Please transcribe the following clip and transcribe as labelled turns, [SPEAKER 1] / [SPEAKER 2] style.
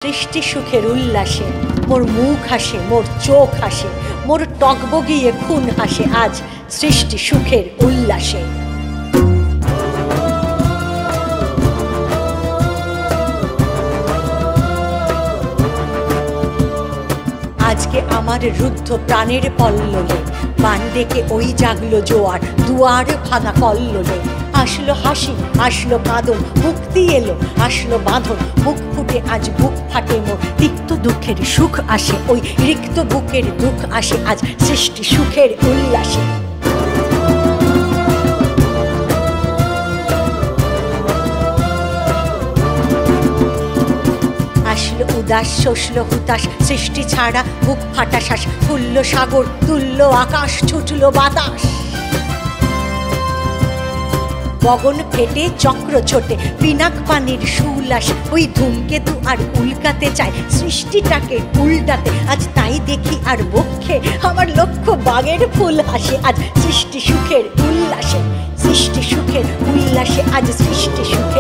[SPEAKER 1] সৃষ্টি সুখের উল্লাসে মোর মুখ হাসে, মোর চোখ হাসে, মোর টকবগিয়ে খুন হাসে আজ সৃষ্টি সুখের উল্লাসে। আজকে আমার রুদ্ধ প্রাণের পল্ললে বান ডেকে ওই জাগলো জোয়ার, দুয়ার ভাঙা কল্লোলে। আসলো হাসি, আসলো কাঁদন, মুক্তি এলো, আসলো বাঁধন, মুখ ফুটে আজ বুক ফাটে মোর। তিক্ত দুঃখের সুখ আসে, ওই রিক্ত বুকের দুঃখ আসে আজ সৃষ্টি সুখের উল্লাসে। আসলো উদাস, শসলো হুতাশ, সৃষ্টি ছাড়া বুক ফাটা শ্বাস। ফুলল সাগর, তুলল আকাশ, ছুটল বাতাস। গগন ফেটে চক্র ছোটে, পিনাক পানির সুউল্লাস। ওই ধূমকেতু আর উল্কাতে চায় সৃষ্টিটাকে উল্টাতে। আজ তাই দেখি আর বক্ষে আমার লক্ষ বাগের ফুল হাসে আজ সৃষ্টি সুখের উল্লাসে। সৃষ্টি সুখের উল্লাসে আজ সৃষ্টি সুখের